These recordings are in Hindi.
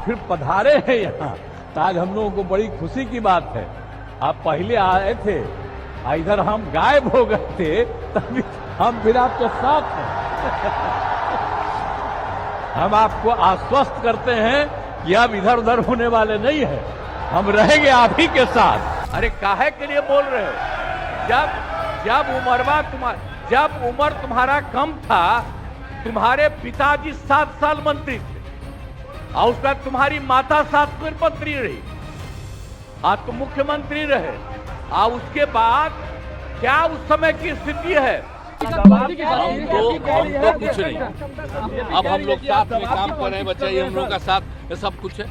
फिर पधारे हैं यहाँ, तो आज हम लोगों को बड़ी खुशी की बात है। आप पहले आए थे, इधर हम गायब हो गए थे, तभी हम फिर आपके साथ हैं। हम आपको आश्वस्त करते हैं कि अब इधर उधर होने वाले नहीं है, हम रहेंगे आप ही के साथ। अरे काहे के लिए बोल रहे हो? जब उम्र तुम्हारा कम था, तुम्हारे पिताजी 7 साल मंत्री थे और उसके बाद तुम्हारी माता 7 साल मंत्री रही, आज तुम मुख्यमंत्री रहे, और उसके बाद क्या उस समय की स्थिति है? हम तो कुछ नहीं, अब हम लोग साथ में काम कर रहे हैं, बच्चे हम लोग का साथ, ये सब कुछ है।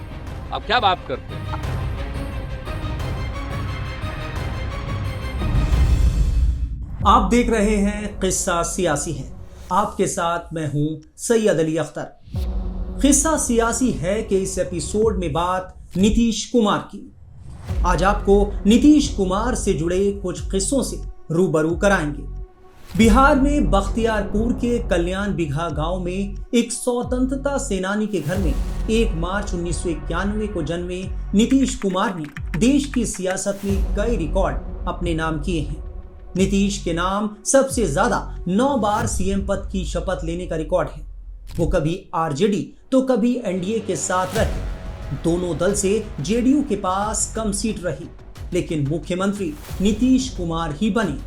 अब क्या बात करते हैं? आप देख रहे हैं किस्सा सियासी है, आपके साथ मैं हूं सैयद अली अख्तर। किस्सा सियासी है कि इस एपिसोड में बात नीतीश कुमार की। आज आपको नीतीश कुमार से जुड़े कुछ किस्सों से रूबरू कराएंगे। बिहार में बख्तियारपुर के कल्याण बिघा गांव में एक स्वतंत्रता सेनानी के घर में 1 मार्च 1991 को जन्मे नीतीश कुमार ने देश की सियासत में कई रिकॉर्ड अपने नाम किए हैं। नीतीश के नाम सबसे ज्यादा 9 बार सीएम पद की शपथ लेने का रिकॉर्ड है। वो कभी आरजेडी तो कभी एनडीए के साथ रहे। दोनों दल से जेडीयू के पास कम सीट रही, लेकिन मुख्यमंत्री नीतीश कुमार ही बने।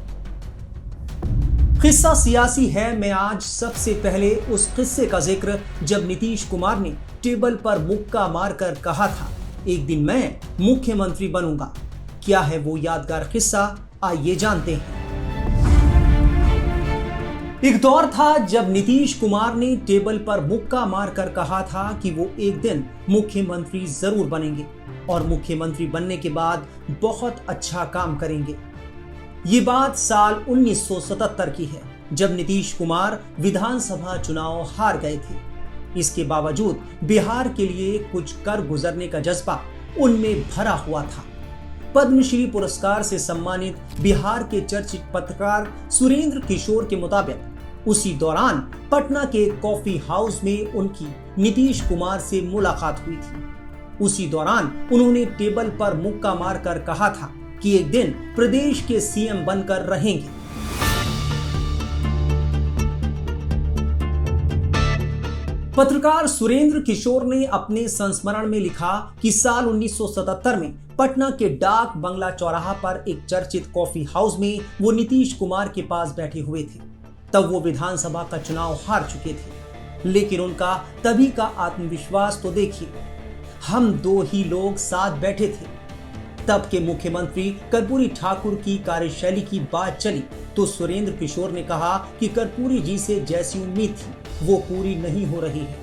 किस्सा सियासी है मैं आज सबसे पहले उस किस्से का जिक्र जब नीतीश कुमार ने टेबल पर मुक्का मारकर कहा था, एक दिन मैं मुख्यमंत्री बनूंगा। क्या है वो यादगार किस्सा, आइए जानते हैं। एक दौर था जब नीतीश कुमार ने टेबल पर मुक्का मारकर कहा था कि वो एक दिन मुख्यमंत्री जरूर बनेंगे और मुख्यमंत्री बनने के बाद बहुत अच्छा काम करेंगे। ये बात साल 1977 की है, जब नीतीश कुमार विधानसभा चुनाव हार गए थे। इसके बावजूद बिहार के लिए कुछ कर गुजरने का जज्बा उनमें भरा हुआ था। पद्मश्री पुरस्कार से सम्मानित बिहार के चर्चित पत्रकार सुरेंद्र किशोर के मुताबिक उसी दौरान पटना के कॉफी हाउस में उनकी नीतीश कुमार से मुलाकात हुई थी। उसी दौरान उन्होंने टेबल पर मुक्का मारकर कहा था कि एक दिन प्रदेश के सीएम बनकर रहेंगे। पत्रकार सुरेंद्र किशोर ने अपने संस्मरण में लिखा कि साल 1977 में पटना के डाक बंगला चौराहा पर एक चर्चित कॉफी हाउस में वो नीतीश कुमार के पास बैठे हुए थे। तब वो विधानसभा का चुनाव हार चुके थे, लेकिन उनका तभी का आत्मविश्वास तो देखिए। हम 2 ही लोग साथ बैठे थे। तब के मुख्यमंत्री कर्पूरी ठाकुर की कार्यशैली की बात चली तो सुरेंद्र किशोर ने कहा कि कर्पूरी जी से जैसी उम्मीद थी वो पूरी नहीं हो रही है।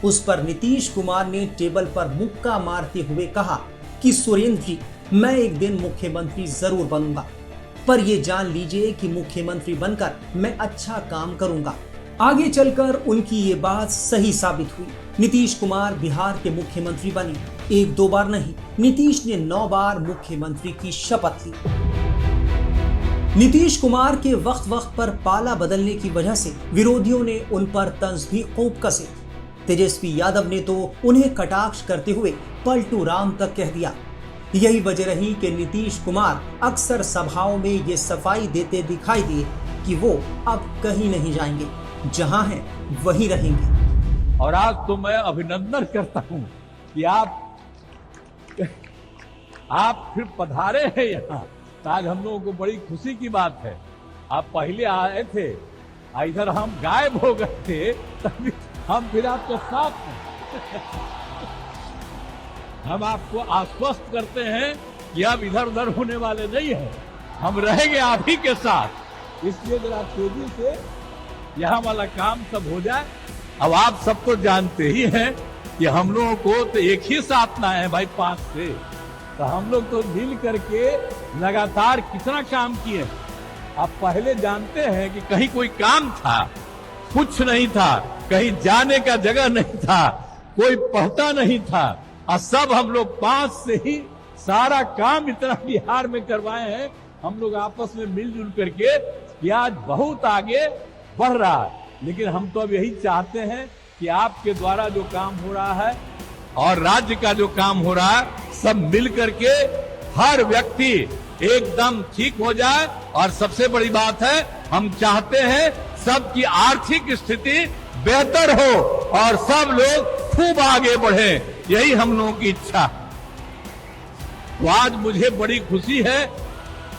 उस पर नीतीश कुमार ने टेबल पर मुक्का मारते हुए कहा कि सुरेंद्र जी, मैं एक दिन मुख्यमंत्री जरूर बनूंगा, पर ये जान लीजिए कि मुख्यमंत्री बनकर मैं अच्छा काम करूंगा। आगे चलकर उनकी ये बात सही साबित हुई। नीतीश कुमार बिहार के मुख्यमंत्री बने। 1-2 बार नहीं, नीतीश ने 9 बार मुख्यमंत्री की शपथ ली। नीतीश कुमार के वक्त पर पाला बदलने की वजह से विरोधियों ने उन पर तंज भी खूब कसे। तेजस्वी यादव ने तो उन्हें कटाक्ष करते हुए पलटू राम तक कह दिया। यही वजह रही कि नीतीश कुमार अक्सर सभाओं में ये सफाई देते दिखाई दिए कि वो अब कहीं नहीं जाएंगे, जहां हैं वहीं रहेंगे। और आज तो मैं अभिनंदन करता हूं कि आप फिर पधारे हैं यहाँ, तो आज हम लोगों को बड़ी खुशी की बात है। आप पहले आए थे, इधर हम गायब हो गए थे, तभी हम फिर आपके साथ हैं। हम आपको आश्वस्त करते हैं कि अब इधर उधर होने वाले नहीं है, हम रहेंगे आप ही के साथ। इसलिए जरा तेजी से यहाँ वाला काम सब हो जाए। अब आप सब तो जानते ही हैं कि हम लोगों को तो एक ही साथ ना है भाई, 5 से, तो हम लोग तो मिल करके लगातार कितना काम किए। आप पहले जानते हैं कि कहीं कोई काम था, कुछ नहीं था, कहीं जाने का जगह नहीं था, कोई पढ़ता नहीं था, और सब हम लोग 5 से ही सारा काम इतना बिहार में करवाए हैं। हम लोग आपस में मिलजुल करके कि आज बहुत आगे बढ़ रहा है। लेकिन हम तो अब यही चाहते हैं कि आपके द्वारा जो काम हो रहा है और राज्य का जो काम हो रहा है, सब मिल करके हर व्यक्ति एकदम ठीक हो जाए। और सबसे बड़ी बात है, हम चाहते हैं सबकी आर्थिक स्थिति बेहतर हो और सब लोग खूब आगे बढ़े, यही हम लोगों की इच्छा है। तो आज मुझे बड़ी खुशी है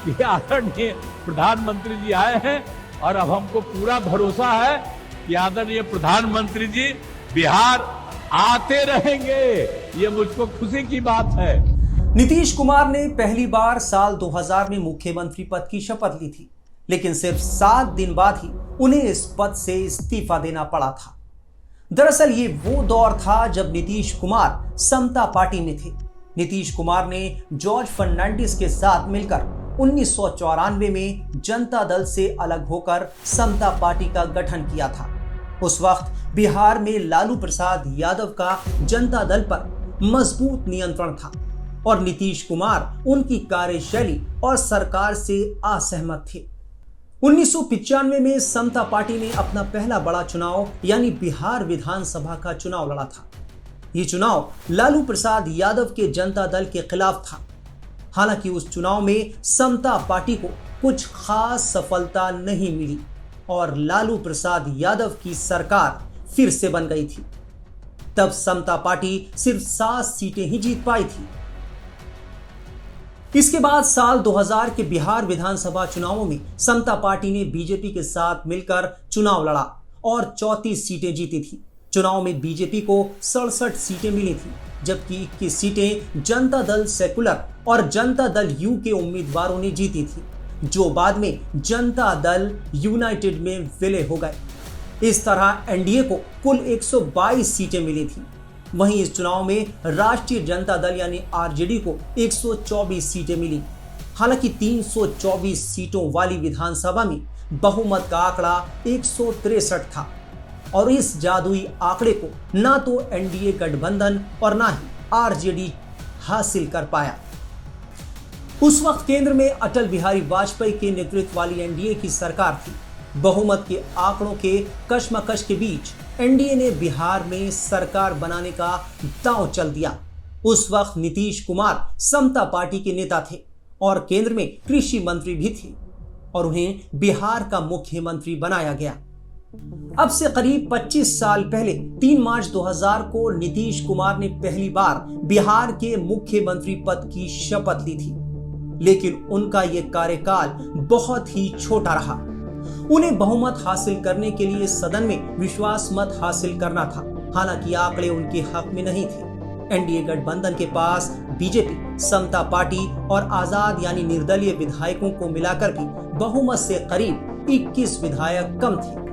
कि आदरणीय प्रधानमंत्री जी आए हैं और अब हमको पूरा भरोसा है कि आदरणीय प्रधानमंत्री जी बिहार आते रहेंगे। ये मुझको खुशी की बात है। नीतीश कुमार ने पहली बार साल 2000 में मुख्यमंत्री पद की शपथ ली थी, लेकिन सिर्फ 7 दिन बाद ही उन्हें इस पद से इस्तीफा देना पड़ा था। दरअसल ये वो दौर था जब नीतीश कुमार समता पार्टी में थे। नीतीश कुमार ने जॉर्ज फर्नांडिस के साथ मिलकर 1994 में जनता दल से अलग होकर समता पार्टी का गठन किया था। उस वक्त बिहार में लालू प्रसाद यादव का जनता दल पर मजबूत नियंत्रण था और नीतीश कुमार उनकी कार्यशैली और सरकार से असहमत थे। 1995 में समता पार्टी ने अपना पहला बड़ा चुनाव यानी बिहार विधानसभा का चुनाव लड़ा था। ये चुनाव लालू प्रसाद यादव के जनता दल के खिलाफ था। हालांकि उस चुनाव में समता पार्टी को कुछ खास सफलता नहीं मिली और लालू प्रसाद यादव की सरकार फिर से बन गई थी। तब समता पार्टी सिर्फ 7 सीटें ही जीत पाई थी। इसके बाद साल 2000 के बिहार विधानसभा चुनावों में समता पार्टी ने बीजेपी के साथ मिलकर चुनाव लड़ा और 34 सीटें जीती थी। चुनाव में बीजेपी को 67 सीटें मिली थी, जबकि 21 सीटें जनता दल सेकुलर और जनता दल यू के उम्मीदवारों ने जीती थी, जो बाद में जनता दल यूनाइटेड में विलय हो गए। इस तरह एनडीए को कुल 122 सीटें मिली थी। वहीं इस चुनाव में राष्ट्रीय जनता दल यानी आरजेडी को 124 सीटें मिली। हालांकि 324 सीटों वाली विधानसभा में बहुमत का आंकड़ा 163 था और इस जादुई आंकड़े को ना तो एनडीए गठबंधन और ना ही आरजेडी हासिल कर पाया। उस वक्त केंद्र में अटल बिहारी वाजपेयी के नेतृत्व वाली एनडीए की सरकार थी। बहुमत के आंकड़ों के कशमकश के बीच एनडीए ने बिहार में सरकार बनाने का दांव चल दिया। उस वक्त नीतीश कुमार समता पार्टी के नेता थे और केंद्र में कृषि मंत्री भी थे और उन्हें बिहार का मुख्यमंत्री बनाया गया। अब से करीब 25 साल पहले 3 मार्च 2000 को नीतीश कुमार ने पहली बार बिहार के मुख्यमंत्री पद की शपथ ली थी, लेकिन उनका यह कार्यकाल बहुत ही छोटा रहा। उन्हें बहुमत हासिल करने के लिए सदन में विश्वास मत हासिल करना था। हालांकि आंकड़े उनके हक में नहीं थे। एनडीए गठबंधन के पास बीजेपी, समता पार्टी और आजाद यानी निर्दलीय विधायकों को मिलाकर भी बहुमत से करीब 21 विधायक कम थे।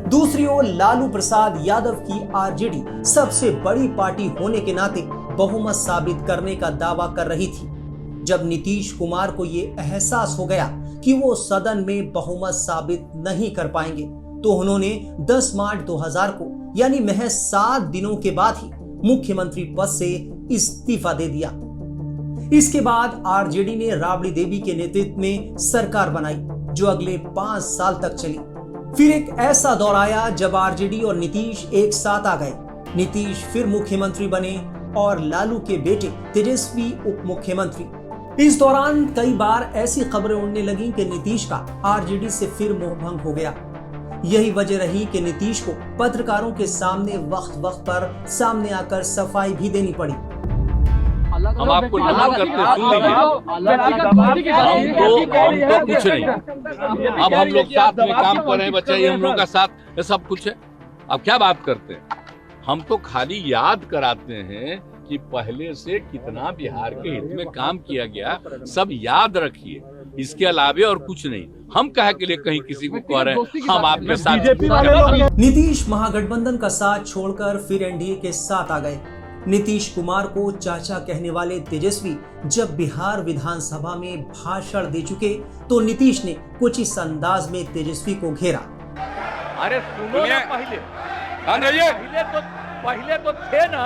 दूसरी ओर लालू प्रसाद यादव की आरजेडी सबसे बड़ी पार्टी होने के नाते बहुमत साबित करने का दावा कर रही थी। जब नीतीश कुमार को यह एहसास हो गया कि वो सदन में बहुमत साबित नहीं कर पाएंगे, तो उन्होंने 10 मार्च 2000 को यानी महज 7 दिनों के बाद ही मुख्यमंत्री पद से इस्तीफा दे दिया। इसके बाद आरजेडी ने राबड़ी देवी के नेतृत्व में सरकार बनाई, जो अगले 5 साल तक चली। फिर एक ऐसा दौर आया जब आरजेडी और नीतीश एक साथ आ गए। नीतीश फिर मुख्यमंत्री बने और लालू के बेटे तेजस्वी उप मुख्यमंत्री। इस दौरान कई बार ऐसी खबरें उड़ने लगीं कि नीतीश का आरजेडी से फिर मोहभंग हो गया। यही वजह रही कि नीतीश को पत्रकारों के सामने वक्त पर सामने आकर सफाई भी देनी पड़ी। हम आपको नमन करते सुन लीजिए। हम तो कुछ नहीं, अब हम लोग साथ में काम कर रहे हैं, बच्चे हम लोगों का साथ ये सब कुछ है। अब क्या बात करते हैं, हम तो खाली याद कराते हैं कि पहले से कितना बिहार के हित में काम किया गया, सब याद रखिए। इसके अलावे और कुछ नहीं। हम कहे के लिए कहीं किसी को कह रहे हैं हम आपके साथ। नीतीश महागठबंधन का साथ छोड़कर फिर एनडीए के साथ आ गए। नीतीश कुमार को चाचा कहने वाले तेजस्वी जब बिहार विधानसभा में भाषण दे चुके, तो नीतीश ने कुछ इस अंदाज में तेजस्वी को घेरा। अरे सुनो ना, पहले तो थे ना,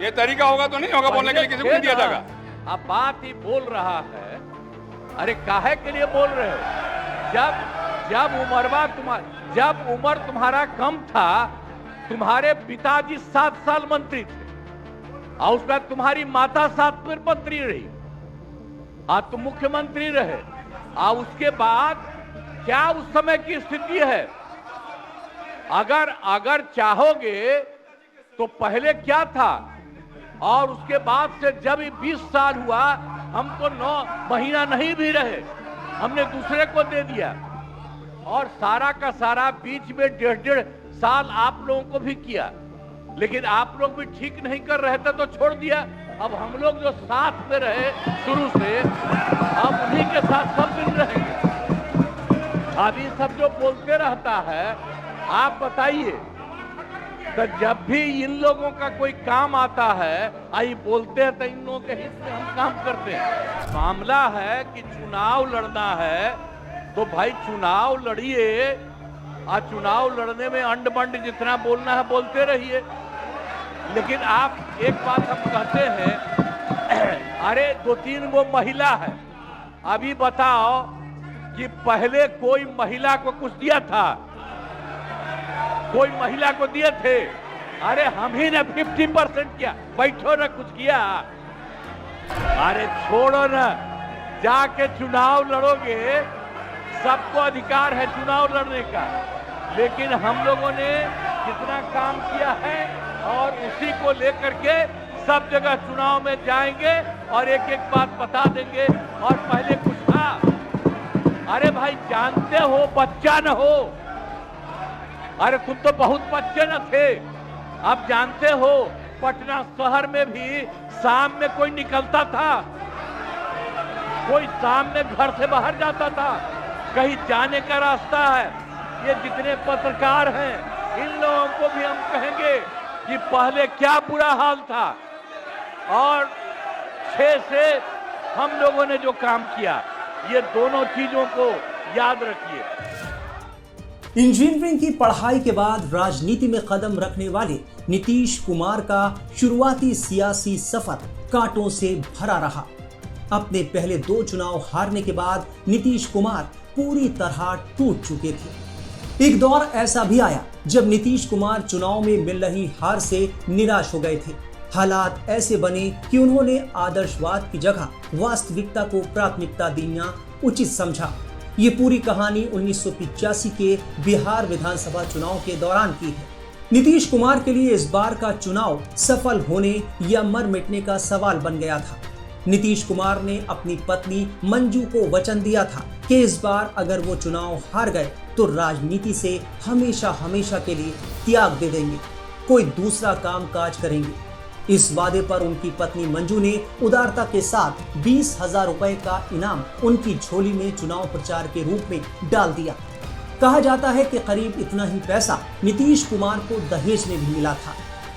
ये तरीका होगा तो नहीं होगा बोलने के लिए, किसी को दिया जाएगा। अब बात ही बोल रहा है। अरे काहे के लिए बोल रहे हो? जब उम्र तुम्हारा कम था, तुम्हारे पिताजी 7 साल मंत्री थे, और उसमें तुम्हारी माता साथ में मंत्री रही, आज तुम मुख्यमंत्री रहे, और उसके बाद क्या उस समय की स्थिति है? अगर चाहोगे तो पहले क्या था और उसके बाद से जब 20 साल हुआ, हम तो 9 महीना नहीं भी रहे, हमने दूसरे को दे दिया, और सारा का सारा बीच में 1.5 साल आप लोगों को भी किया, लेकिन आप लोग भी ठीक नहीं कर रहे थे तो छोड़ दिया। अब हम लोग जो साथ में रहे शुरू से, अब उन्हीं के साथ सब दिन रहेंगे। अभी सब जो बोलते रहता है, आप बताइए, तो जब भी इन लोगों का कोई काम आता है, आई बोलते हैं तो इन लोगों के हित में हम काम करते हैं। मामला है कि चुनाव लड़ना है तो भाई चुनाव लड़िए, और चुनाव लड़ने में अंड बंड जितना बोलना है बोलते रहिए। लेकिन आप एक बात हम कहते हैं, अरे 2-3 वो महिला है, अभी बताओ कि पहले कोई महिला को कुछ दिया था? कोई महिला को दिए थे? अरे हम ही ने 50% किया, बैठो ना कुछ किया। अरे छोड़ो ना, जाके चुनाव लड़ोगे, सबको अधिकार है चुनाव लड़ने का, लेकिन हम लोगों ने जितना काम किया है और उसी को लेकर के सब जगह चुनाव में जाएंगे और एक एक बात बता देंगे। और पहले कुछ था, अरे भाई जानते हो, बच्चा न हो, अरे तुम तो बहुत बच्चे न थे, अब जानते हो पटना शहर में भी शाम में कोई निकलता था, कोई शाम में घर से बाहर जाता था, कहीं जाने का रास्ता है। ये जितने पत्रकार हैं, इन लोगों को भी हम कहेंगे कि पहले क्या बुरा हाल था, और 6 से हम लोगों ने जो काम किया, ये दोनों चीजों को याद रखिए। इंजीनियरिंग की पढ़ाई के बाद राजनीति में कदम रखने वाले नीतीश कुमार का शुरुआती सियासी सफर कांटों से भरा रहा। अपने पहले 2 चुनाव हारने के बाद नीतीश कुमार पूरी तरह टूट चुके थे। एक दौर ऐसा भी आया जब नीतीश कुमार चुनाव में मिल रही हार से निराश हो गए थे। हालात ऐसे बने कि उन्होंने आदर्शवाद की जगह वास्तविकता को प्राथमिकता देना उचित समझा। ये पूरी कहानी 1985 के बिहार विधानसभा चुनाव के दौरान की है। नीतीश कुमार के लिए इस बार का चुनाव सफल होने या मर मिटने का सवाल बन गया था। नीतीश कुमार ने अपनी पत्नी मंजू को वचन दिया था कि इस बार अगर वो चुनाव हार गए तो राजनीति से हमेशा हमेशा के लिए त्याग दे देंगे, कोई दूसरा काम काज करेंगे। इस वादे पर उनकी पत्नी मंजू ने उदारता के साथ 20,000 रुपए का इनाम उनकी झोली में चुनाव प्रचार के रूप में डाल दिया। कहा जाता है कि करीब इतना ही पैसा नीतीश कुमार को दहेज में भी मिला था।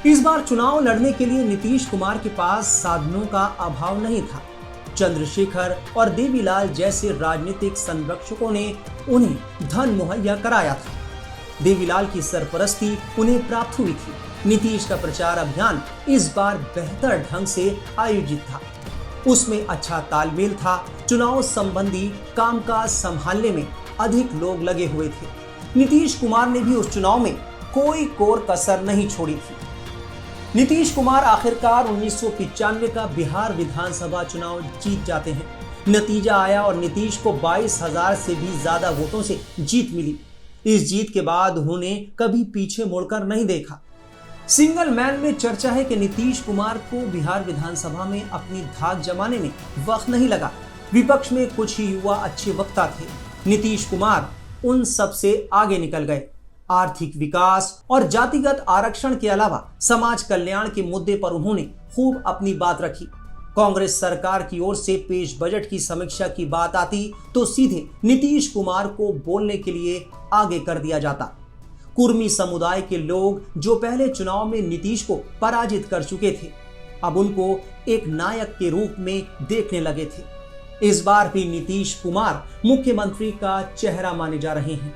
इस बार चुनाव लड़ने के लिए नीतीश कुमार के पास साधनों का अभाव नहीं था। चंद्रशेखर और देवीलाल जैसे राजनीतिक संरक्षकों ने उन्हें धन मुहैया कराया था। देवीलाल की सरपरस्ती उन्हें प्राप्त हुई थी। नीतीश का प्रचार अभियान इस बार बेहतर ढंग से आयोजित था। उसमें अच्छा तालमेल था। चुनाव संबंधी कामकाज संभालने में अधिक लोग लगे हुए थे। नीतीश कुमार ने भी उस चुनाव में कोई कोर कसर नहीं छोड़ी थी। नीतीश कुमार आखिरकार 1995 का बिहार विधानसभा चुनाव जीत जाते हैं। नतीजा आया और नीतीश को 22,000 से भी ज्यादा वोटों से जीत मिली। इस जीत के बाद उन्होंने कभी पीछे मुड़कर नहीं देखा। सिंगल मैन में चर्चा है कि नीतीश कुमार को बिहार विधानसभा में अपनी धाक जमाने में वक्त नहीं लगा। विपक्ष में कुछ ही युवा अच्छे वक्ता थे। नीतीश कुमार उन सब से आगे निकल गए। आर्थिक विकास और जातिगत आरक्षण के अलावा समाज कल्याण के मुद्दे पर उन्होंने खूब अपनी बात रखी। कांग्रेस सरकार की ओर से पेश बजट की समीक्षा की बात आती तो सीधे नीतीश कुमार को बोलने के लिए आगे कर दिया जाता। कुर्मी समुदाय के लोग जो पहले चुनाव में नीतीश को पराजित कर चुके थे, अब उनको एक नायक के रूप में देखने लगे थे। इस बार भी नीतीश कुमार मुख्यमंत्री का चेहरा माने जा रहे हैं।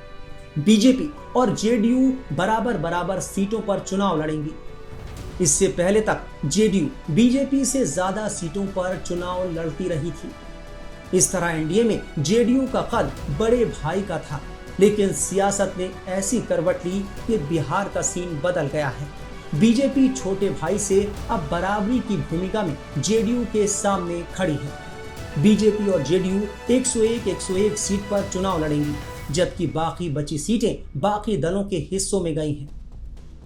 बीजेपी और जेडीयू बराबर बराबर सीटों पर चुनाव लड़ेंगी। इससे पहले तक जेडीयू बीजेपी से ज्यादा सीटों पर चुनाव लड़ती रही थी। इस तरह एनडीए में जेडीयू का कद बड़े भाई का था, लेकिन सियासत ने ऐसी करवट ली कि बिहार का सीन बदल गया है। बीजेपी छोटे भाई से अब बराबरी की भूमिका में जेडीयू के सामने खड़ी है। बीजेपी और जेडीयू 101 सीट पर चुनाव लड़ेंगी, जबकि बाकी बची सीटें बाकी दलों के हिस्सों में गई हैं।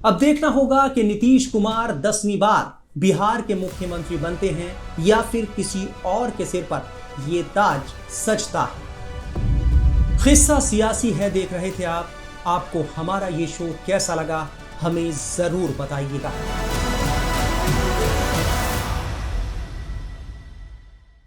अब देखना होगा कि नीतीश कुमार 10वीं बार बिहार के मुख्यमंत्री बनते हैं या फिर किसी और के सिर पर ये ताज सजता है। किस्सा सियासी है देख रहे थे आप। आपको हमारा ये शो कैसा लगा हमें जरूर बताइएगा।